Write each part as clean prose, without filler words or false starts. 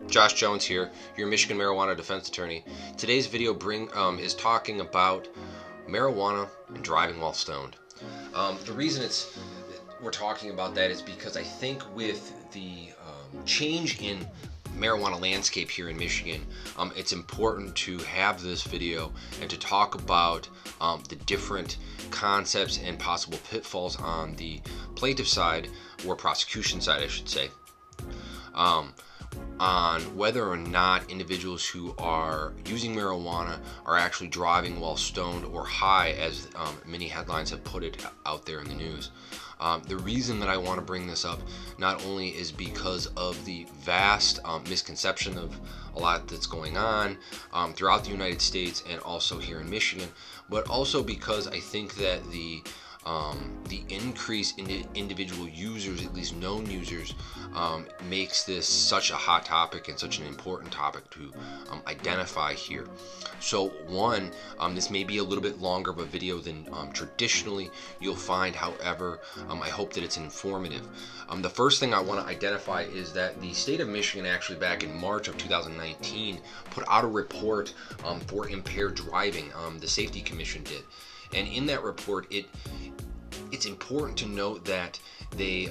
Josh Jones here, your Michigan Marijuana Defense Attorney. Today's video is talking about marijuana and driving while stoned. The reason we're talking about that is because I think with the change in marijuana landscape here in Michigan, it's important to have this video and to talk about the different concepts and possible pitfalls on the plaintiff side, or prosecution side I should say, on whether or not individuals who are using marijuana are actually driving while stoned or high, as many headlines have put it out there in the news. The reason that I want to bring this up not only is because of the vast misconception of a lot that's going on throughout the United States and also here in Michigan, but also because I think that the increase in individual users, at least known users, makes this such a hot topic and such an important topic to identify here. So one, this may be a little bit longer of a video than traditionally you'll find. However, I hope that it's informative. The first thing I want to identify is that the state of Michigan actually back in March of 2019 put out a report for impaired driving. The Safety Commission did. And in that report, it's important to note that they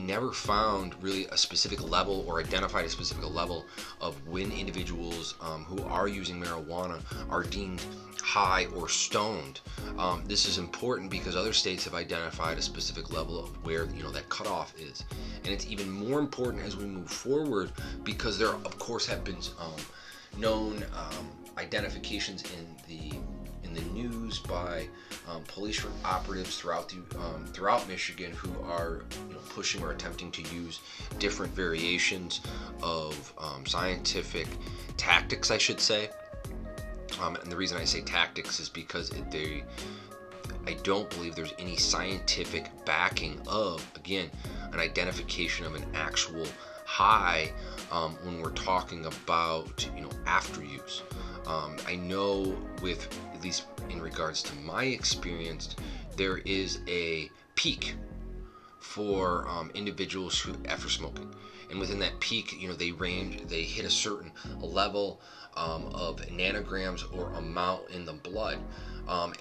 never found really a specific level or identified a specific level of when individuals who are using marijuana are deemed high or stoned. This is important because other states have identified a specific level of where that cutoff is, and it's even more important as we move forward because there of course have been known identifications in the news by police operatives throughout Michigan who are pushing or attempting to use different variations of scientific tactics, I should say. And the reason I say tactics is because I don't believe there's any scientific backing of, again, an identification of an actual high when we're talking about after use. I know with, at least in regards to my experience, there is a peak for individuals who after smoking, and within that peak, they hit a certain level of nanograms or amount in the blood,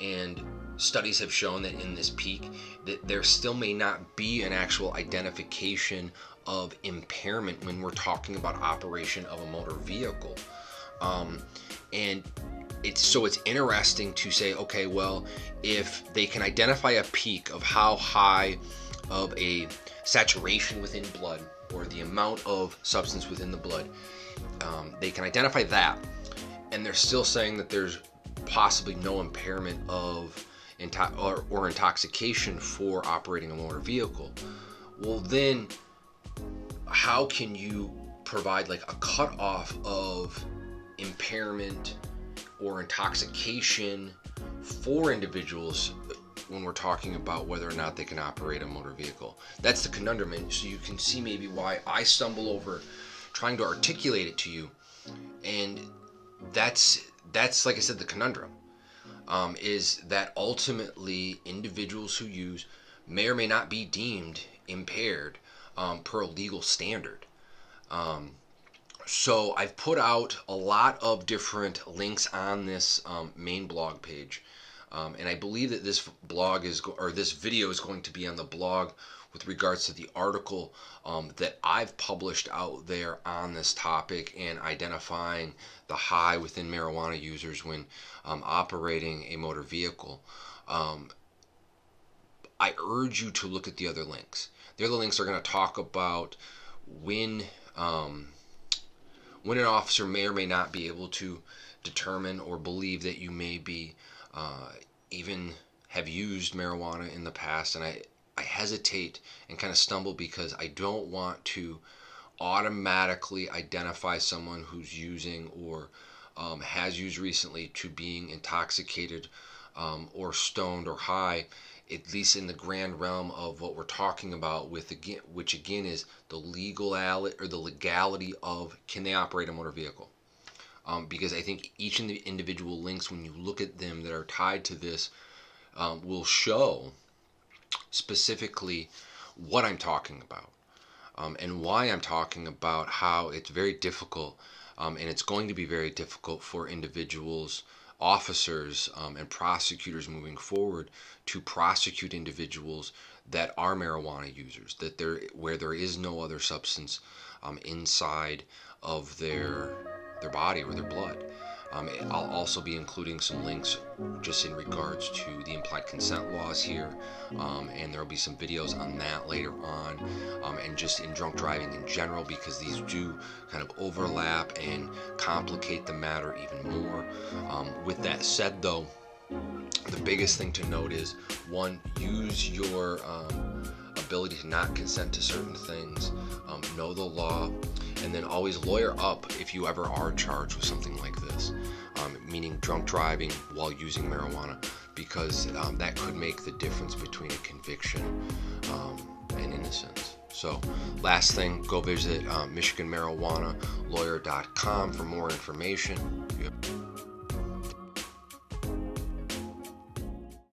and studies have shown that in this peak that there still may not be an actual identification of impairment when we're talking about operation of a motor vehicle. And it's interesting to say, okay, well, if they can identify a peak of how high of a saturation within blood or the amount of substance within the blood, they can identify that, and they're still saying that there's possibly no impairment of or intoxication for operating a motor vehicle. Well, then how can you provide like a cutoff of impairment or intoxication for individuals when we're talking about whether or not they can operate a motor vehicle? That's the conundrum, and so you can see maybe why I stumble over trying to articulate it to you. And that's like I said, the conundrum is that ultimately individuals who use may or may not be deemed impaired per a legal standard. So I've put out a lot of different links on this main blog page, and I believe that this video is going to be on the blog with regards to the article that I've published out there on this topic and identifying the high within marijuana users when operating a motor vehicle. I urge you to look at the other links. The other links are going to talk about when an officer may or may not be able to determine or believe that you may be even have used marijuana in the past. And I hesitate and kind of stumble because I don't want to automatically identify someone who's using or has used recently to being intoxicated or stoned or high, at least in the grand realm of what we're talking about, which again is the legality of can they operate a motor vehicle. Because I think each of the individual links, when you look at them that are tied to this, will show specifically what I'm talking about. and why I'm talking about how it's very difficult, and it's going to be very difficult for individuals, officers, and prosecutors moving forward to prosecute individuals that are marijuana users, where there is no other substance inside of their body or their blood. I'll also be including some links just in regards to the implied consent laws here, and there will be some videos on that later on, and just in drunk driving in general, because these do kind of overlap and complicate the matter even more. With that said, though, the biggest thing to note is, one, use your ability to not consent to certain things, know the law, and then always lawyer up if you ever are charged with something like this, meaning drunk driving while using marijuana, because that could make the difference between a conviction and innocence. So last thing, go visit MichiganMarijuanaLawyer.com for more information.